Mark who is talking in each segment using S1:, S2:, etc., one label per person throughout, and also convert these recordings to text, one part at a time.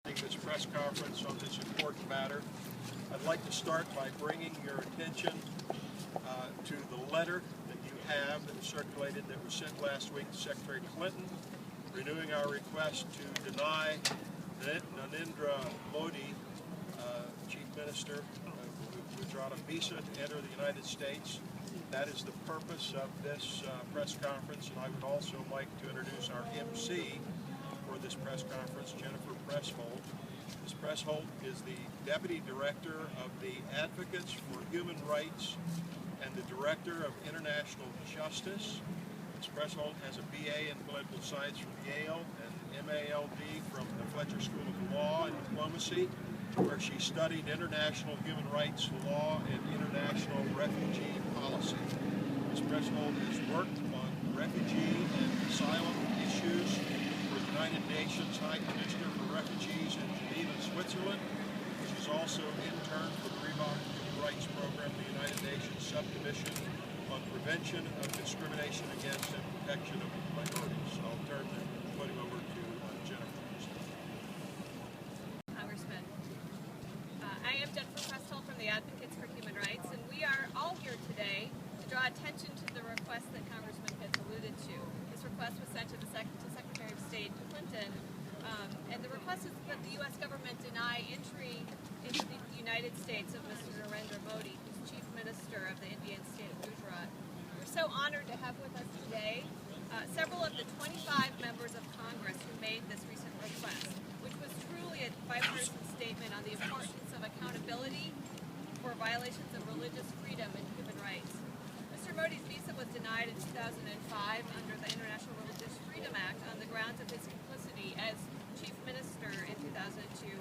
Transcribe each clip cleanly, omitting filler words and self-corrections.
S1: This press conference on this important matter. I'd like to start by bringing your attention to the letter that you have that was circulated that was sent last week to Secretary Clinton, renewing our request to deny Narendra Modi, Chief Minister of Gujarat, a visa to enter the United States. That is the purpose of this press conference, and I would also like to introduce our MC for this press conference, Jennifer Presshold. Ms. Presshold is the Deputy Director of the Advocates for Human Rights and the Director of International Justice. Ms. Presshold has a BA in Political Science from Yale and MALD from the Fletcher School of Law and Diplomacy, where she studied international human rights law and international refugee policy. Ms. Presshold has worked on refugee and asylum issues for the United Nations High Commissioner for Refugees in Geneva, Switzerland. She's also interned for the Reebok Human Rights Program, the United Nations Subcommission on Prevention of Discrimination Against and Protection of Minorities. I'll turn the podium over to Jennifer.
S2: Congressman, I am Jennifer Presshold from the Advocates for Human Rights, and we are all here today to draw attention to the request that Congressman Pitts alluded to. This request was sent to Secretary of State Clinton, and the request is that the U.S. government deny entry into the United States of Mr. Narendra Modi, who's Chief Minister of the Indian state of Gujarat. We're so honored to have with us today several of the 25 members of Congress who made this recent request, which was truly a bipartisan statement on the importance of accountability for violations of religious freedom and human rights. Mr. Modi's visa was denied in 2005 under the International Religious Freedom Act on the grounds of his complicity as Chief Minister in 2002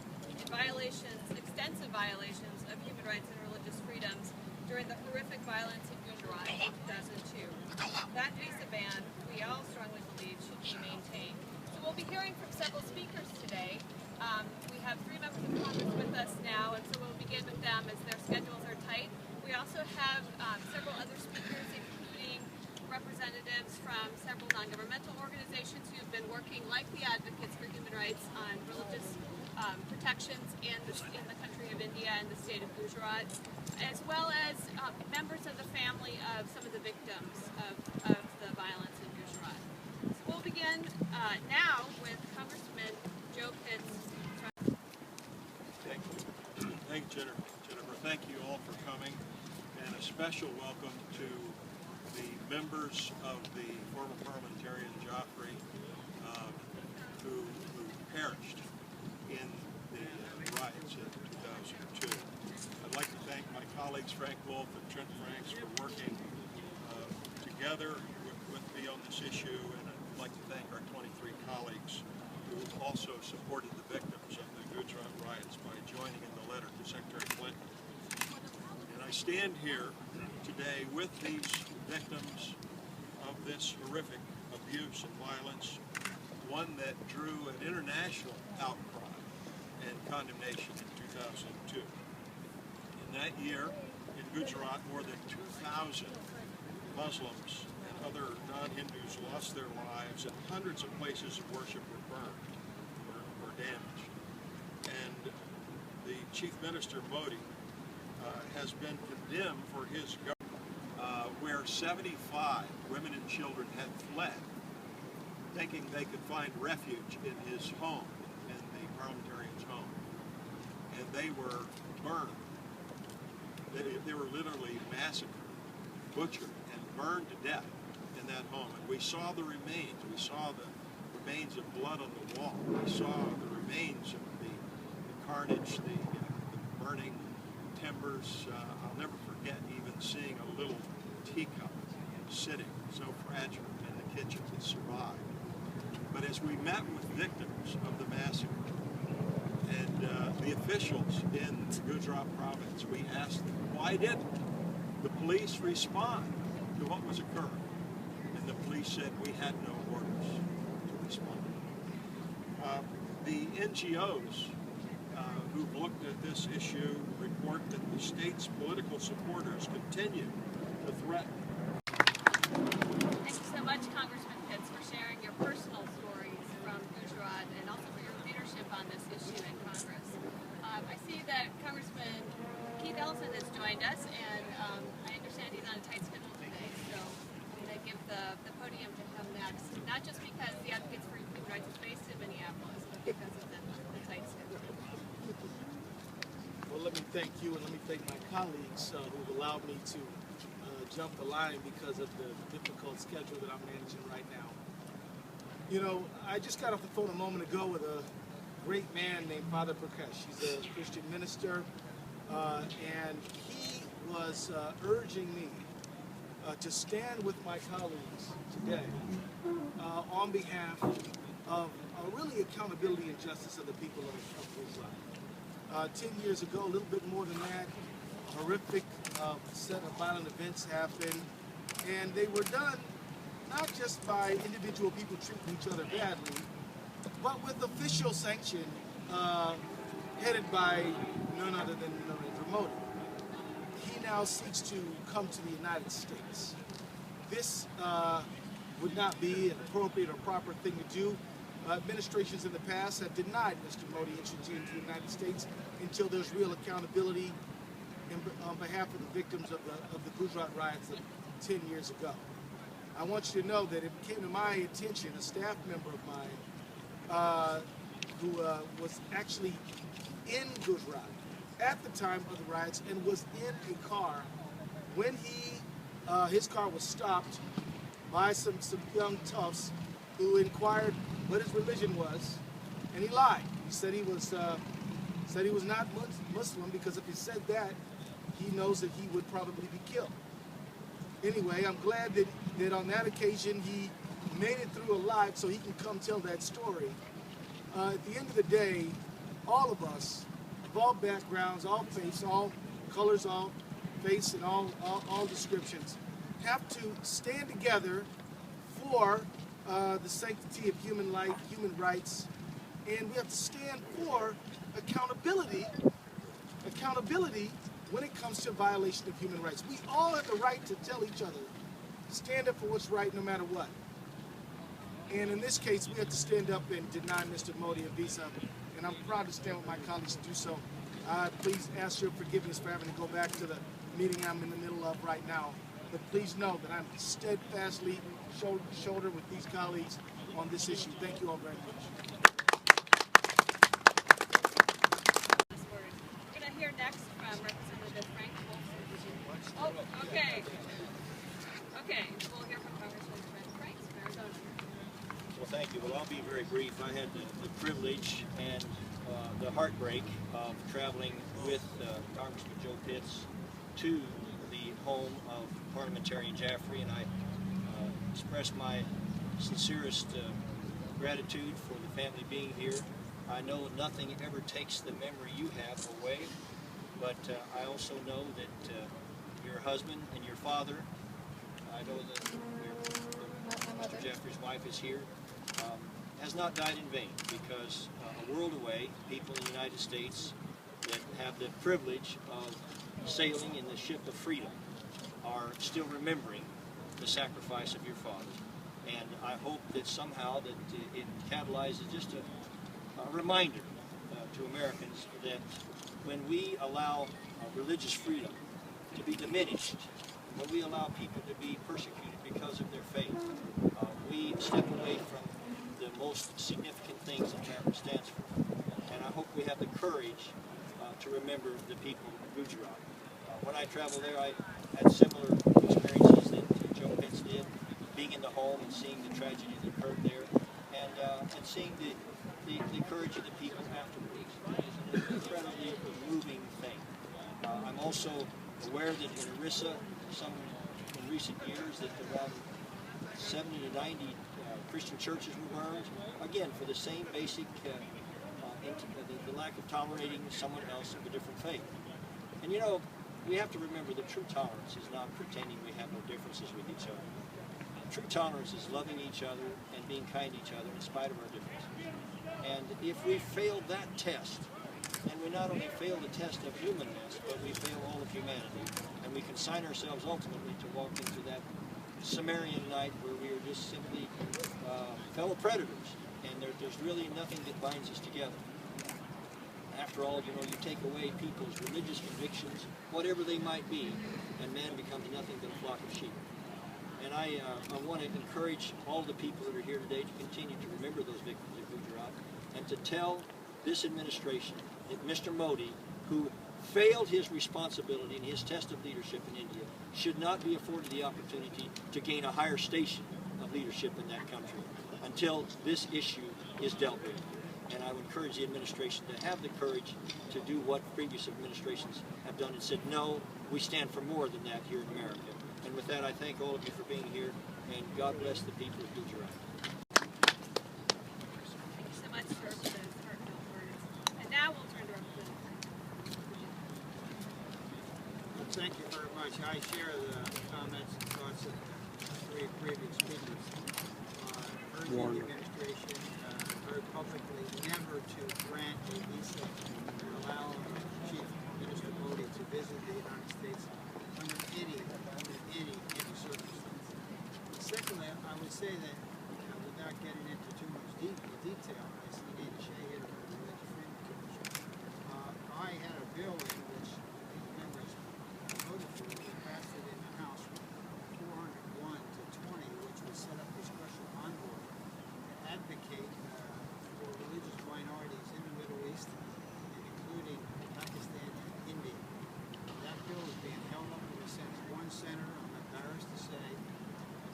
S2: in extensive violations of human rights and religious freedoms during the horrific violence in Gujarat in 2002. That visa ban, we all strongly believe, should be maintained. So we'll be hearing from several speakers today. We have 3 members of Congress with us now, and so we'll begin with them as their schedules are tight. We also have several other speakers, including representatives from several non-governmental organizations who've been working, like the Advocates for Human Rights, on religious protections in the country of India and the state of Gujarat, as well as members of the family of some of the victims of the violence in Gujarat. So we'll begin now with Congressman Joe Pitts.
S1: Thank you. Thank you, Jennifer. Thank you all for coming, and a special welcome to the members of the former parliamentarian Joffrey who perished in the riots in 2002. I'd like to thank my colleagues Frank Wolf and Trent Franks for working together with me on this issue, and I'd like to thank our 23 colleagues who also supported the victims of the Gujarat riots by joining in the letter to Secretary Clinton. And I stand here today with these victims of this horrific abuse and violence, one that drew an international outcry and condemnation in 2002. In that year, in Gujarat, more than 2,000 Muslims and other non-Hindus lost their lives, and hundreds of places of worship were burned, were damaged. And the Chief Minister, Modi, has been condemned for his government, where 75 women and children had fled, thinking they could find refuge in his home, in the parliamentarian's home. And they were burned. They were literally massacred, butchered, and burned to death in that home. And we saw the remains. We saw the remains of blood on the wall. We saw the remains of the carnage, the burning timbers. I'll never forget even seeing a little teacup sitting, so fragile, in the kitchen that survived. But as we met with victims of the massacre and the officials in Gujarat province, we asked them, why didn't the police respond to what was occurring? And the police said, we had no orders to respond. The NGOs who've looked at this issue report that the state's political supporters continue to threaten.
S2: Thank you so much, Congressman Pitts, for sharing your personal stories from Gujarat and also for your leadership on this issue.
S3: me thank you, and let me thank my colleagues who've allowed me to jump the line because of the difficult schedule that I'm managing right now. You know, I just got off the phone a moment ago with a great man named Father Prakash. He's a Christian minister, and he was urging me to stand with my colleagues today on behalf of really accountability and justice of the people of Islam. 10 years ago, a little bit more than that, a horrific set of violent events happened, and they were done not just by individual people treating each other badly, but with official sanction headed by none other than Narendra Modi. He now seeks to come to the United States. This would not be an appropriate or proper thing to do. Administrations in the past have denied Mr. Modi entry into the United States until there's real accountability on behalf of the victims of the Gujarat riots of 10 years ago. I want you to know that it came to my attention, a staff member of mine who was actually in Gujarat at the time of the riots and was in a car when his car was stopped by some young toughs who inquired what his religion was, and he lied. He said he was not Muslim because if he said that, he knows that he would probably be killed. Anyway, I'm glad that on that occasion he made it through alive so he can come tell that story. At the end of the day, all of us, of all backgrounds, all faiths, all colors, all faiths, and all descriptions, have to stand together for the sanctity of human life, human rights, and we have to stand for accountability when it comes to violation of human rights. We all have the right to tell each other, stand up for what's right no matter what. And in this case, we have to stand up and deny Mr. Modi a visa, and I'm proud to stand with my colleagues to do so. Please ask your forgiveness for having to go back to the meeting I'm in the middle of right now. But please know that I'm steadfastly shoulder to shoulder with these colleagues on this issue. Thank you all very much.
S2: We're going to hear next from Representative Frank Wolfson. Oh, okay. Okay, we'll hear from Congressman Frank from Arizona.
S4: Well, thank you. Well, I'll be very brief. I had the privilege and the heartbreak of traveling with Congressman Joe Pitts to the home of Parliamentarian Jaffrey, and I express my sincerest gratitude for the family being here. I know nothing ever takes the memory you have away, but I also know that your husband and your father, I know that Mr. Jaffrey's wife is here, has not died in vain, because a world away, people in the United States that have the privilege of sailing in the ship of freedom are still remembering the sacrifice of your father. And I hope that somehow that it catalyzes just a reminder to Americans that when we allow religious freedom to be diminished, when we allow people to be persecuted because of their faith, we step away from the most significant things that America stands for. And I hope we have the courage to remember the people of Gujarat. When I traveled there, I had similar experiences that Joe Pitts did, being in the home and seeing the tragedy that occurred there, and seeing the courage of the people afterwards. It's an incredibly moving thing. I'm also aware that in Orissa, in recent years, that around 70 to 90 Christian churches were burned, again, for the same basic, the lack of tolerating someone else of a different faith. And you know, we have to remember that true tolerance is not pretending we have no differences with each other. True tolerance is loving each other and being kind to each other in spite of our differences. And if we fail that test, and we not only fail the test of humanness, but we fail all of humanity, and we consign ourselves ultimately to walk into that Sumerian night where we are just simply fellow predators, and there's really nothing that binds us together. After all, you know, you take away people's religious convictions, whatever they might be, and man becomes nothing but a flock of sheep. And I want to encourage all the people that are here today to continue to remember those victims of Gujarat, and to tell this administration that Mr. Modi, who failed his responsibility in his test of leadership in India should not be afforded the opportunity to gain a higher station of leadership in that country until this issue is dealt with. And I would encourage the administration to have the courage to do what previous administrations have done and said, no, we stand for more than that here in America. And with that, I thank all of you for being here, and God bless the people of Gujarat.
S2: Thank you so much for those heartfelt words. And now we'll turn to Representative.
S5: Thank you very much. I share the comments and thoughts of the three previous speakers. Urging the administration very publicly never to grant a visa or allow Chief Minister Modi to visit the United States under any circumstance. Secondly, I would say that, without getting into too much detail, I see Nate Shea here from the Religious Freedom Commission. I had a bill in which the members voted for. We passed it in the House 401 to 20, which would set up a special envoy to advocate for religious minorities in the Middle East, including Pakistan and India. That bill is being held up in the Senate. One senator, I'm embarrassed to say,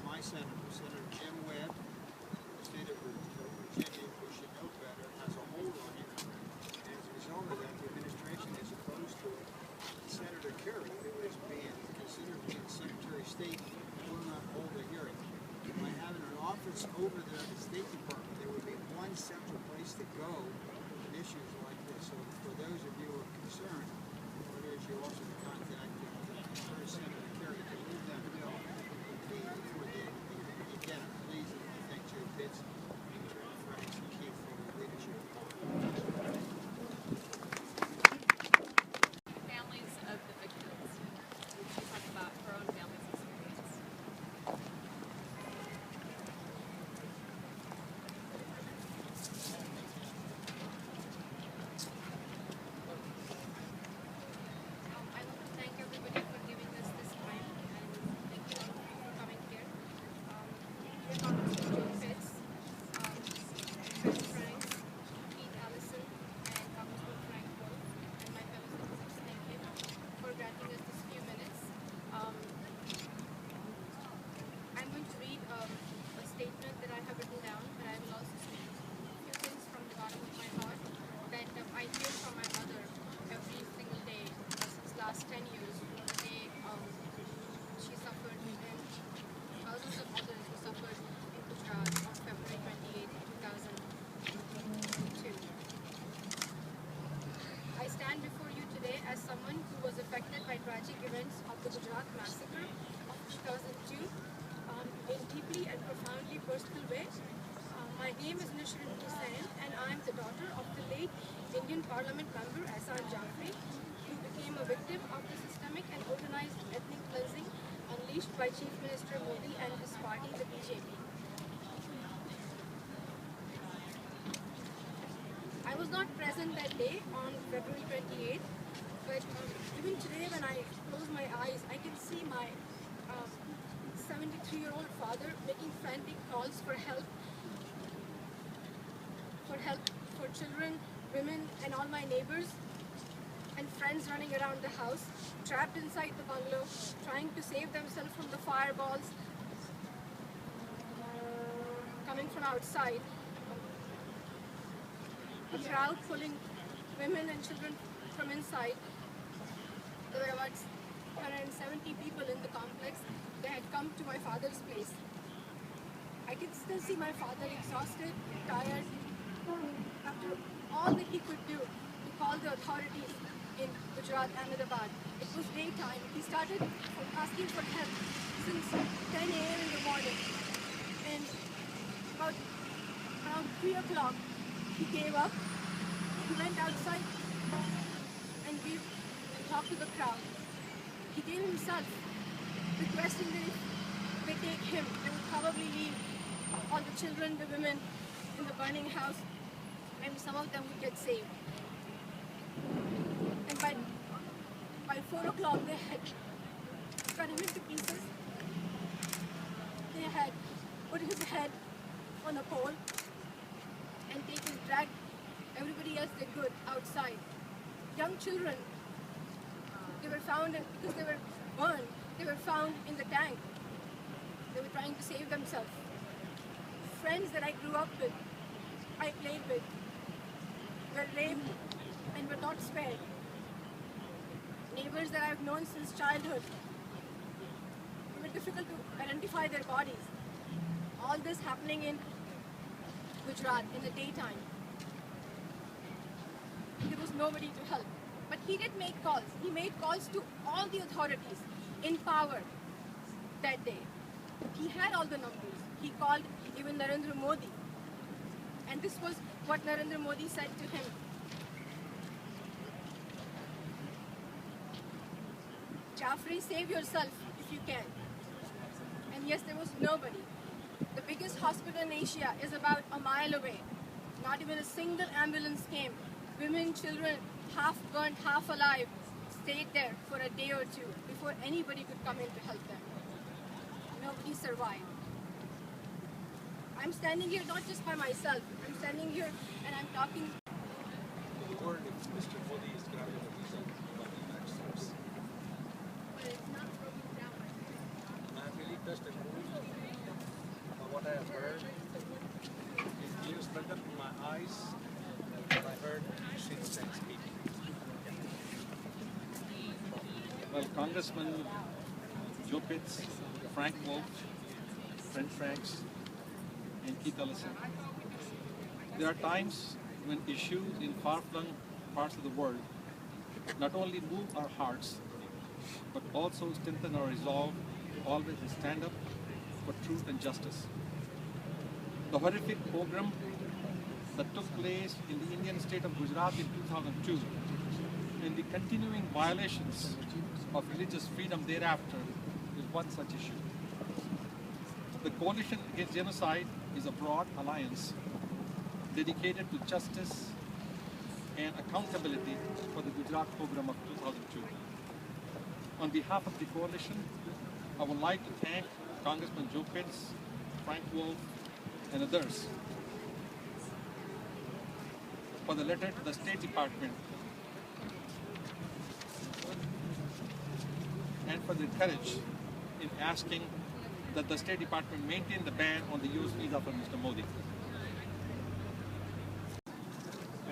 S5: my senator, Senator Jim Webb, the state of Virginia, who should know better, has a hold on it. And as a result of that, the administration is opposed to it. Senator Kerry, who is being considered being Secretary of State, will not hold a hearing. By having an office over the State Department, there would be one central place to go on issues like this. So for those of you who are concerned, I would urge you also to contact Senator Kerry to move that bill for the again, please, I thank Joe Pitts and Frank and Keith for their leadership.
S2: Families of the victims. She talked about her own family's experience. I want to thank everybody for giving us this time, and thank you all for coming here. We're talking to Joe Pitts, Fred Franks, Keith Allison, and Congressman Frank Wolf, and my fellow citizens. Thank you for granting us this few minutes. I'm going to read a statement that I have written down, but I will also speak a few things from the bottom of my heart that I hear from my mother every single day since last 10 years, from the day she suffered and thousands of others who suffered in Gujarat on February 28, 2002. I stand before you today as someone who was affected by tragic events of the Gujarat massacre of 2002 in deeply and profoundly personal way. My name is Nishrin Hussain, and I am the daughter of the late Indian Parliament member Ahsan Jaffrey, who became a victim of the systemic and organized ethnic cleansing unleashed by Chief Minister Modi and his party, the BJP. I was not present that day on February 28th, but even today when I close my eyes, I can see my 73-year-old father making frantic calls for help for children, women, and all my neighbors and friends running around the house, trapped inside the bungalow, trying to save themselves from the fireballs coming from outside. A crowd pulling women and children from inside. There were about 170 people in the complex that had come to my father's place. I can still see my father exhausted, tired, after all that he could do to call the authorities in Gujarat, Ahmedabad. It was daytime. He started asking for help since 10 a.m. in the morning. And about around 3 o'clock, he gave up. He went outside and talked to the crowd. He came himself, requesting that if they take him, they would probably leave all the children, the women in the burning house, and some of them would get saved. And by 4 o'clock, they had cut him into pieces. They had put his head on a pole and dragged everybody else they could outside. Young children
S6: They were found because they were burned. They were found in the tank. They were trying to save themselves. Friends that I grew up with, I played with, were raped and were not spared. Neighbors that I've known since childhood, it was difficult to identify their bodies. All this happening in Gujarat in the daytime. There was nobody to help. But he did make calls. He made calls to all the authorities in power that day. He had all the numbers. He called even Narendra Modi. And this was what Narendra Modi said to him. Jaffrey, save yourself if you can. And yes, there was nobody. The biggest hospital in Asia is about a mile away. Not even a single ambulance came. Women, children, half burnt, half alive, stayed there for a day or two before anybody could come in to help them. Nobody survived. I'm standing here not just by myself. I'm standing here and I'm talking.
S7: Or if Mr. Modi is granted a visa for the United States.
S6: But it's not broken down.
S7: I really touched and moved by what I have heard. It tears welled up in my eyes when I heard Sri Sen speak.
S8: Well, Congressman Joe Pitts, Frank Wolf, Brent Franks, and Keith Ellison. There are times when issues in far-flung parts of the world not only move our hearts, but also strengthen our resolve to always stand up for truth and justice. The horrific pogrom that took place in the Indian state of Gujarat in 2002 and the continuing violations of religious freedom thereafter is one such issue. The Coalition Against Genocide is a broad alliance dedicated to justice and accountability for the Gujarat pogrom of 2002. On behalf of the coalition, I would like to thank Congressman Joe Pitts, Frank Wolf, and others for the letter to the State Department and for their courage in asking that the State Department maintain the ban on the US visa for Mr. Modi.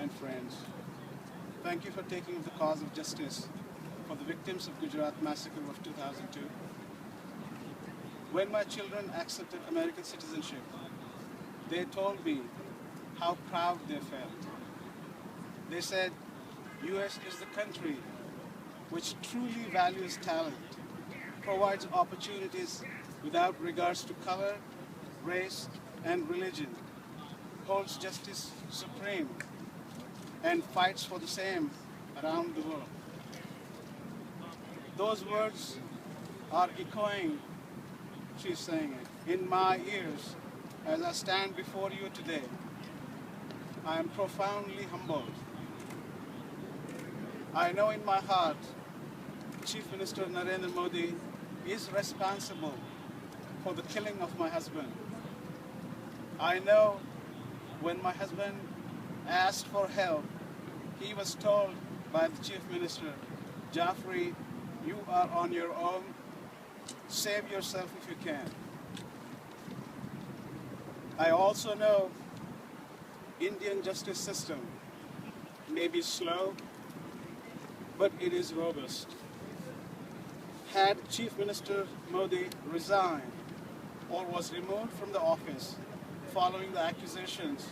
S9: And friends, thank you for taking up the cause of justice for the victims of Gujarat massacre of 2002. When my children accepted American citizenship, they told me how proud they felt. They said, US is the country which truly values talent, provides opportunities without regards to color, race, and religion, holds justice supreme, and fights for the same around the world. Those words are echoing, she's saying it, in my ears as I stand before you today. I am profoundly humbled. I know in my heart Chief Minister Narendra Modi is responsible for the killing of my husband. I know when my husband asked for help, he was told by the Chief Minister, Jaffrey, you are on your own. Save yourself if you can. I also know Indian justice system may be slow, but it is robust. Had Chief Minister Modi resigned or was removed from the office following the accusations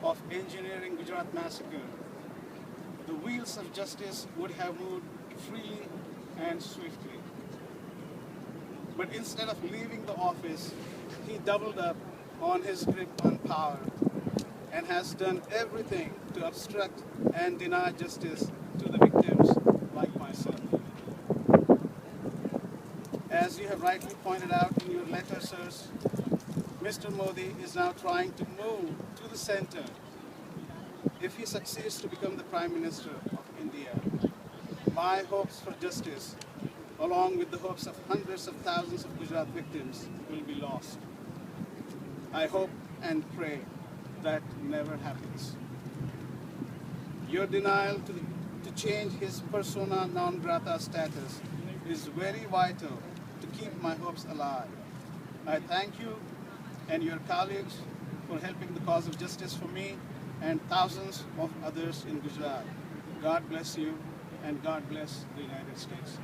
S9: of engineering Gujarat massacre, the wheels of justice would have moved freely and swiftly. But instead of leaving the office, he doubled up on his grip on power and has done everything to obstruct and deny justice to the victims like myself. As you have rightly pointed out in your letter, sirs, Mr. Modi is now trying to move to the center. If he succeeds to become the Prime Minister of India, my hopes for justice, along with the hopes of hundreds of thousands of Gujarat victims, will be lost. I hope and pray that never happens. Your denial to change his persona non grata status is very vital to keep my hopes alive. I thank you and your colleagues for helping the cause of justice for me and thousands of others in Gujarat. God bless you, and God bless the United States.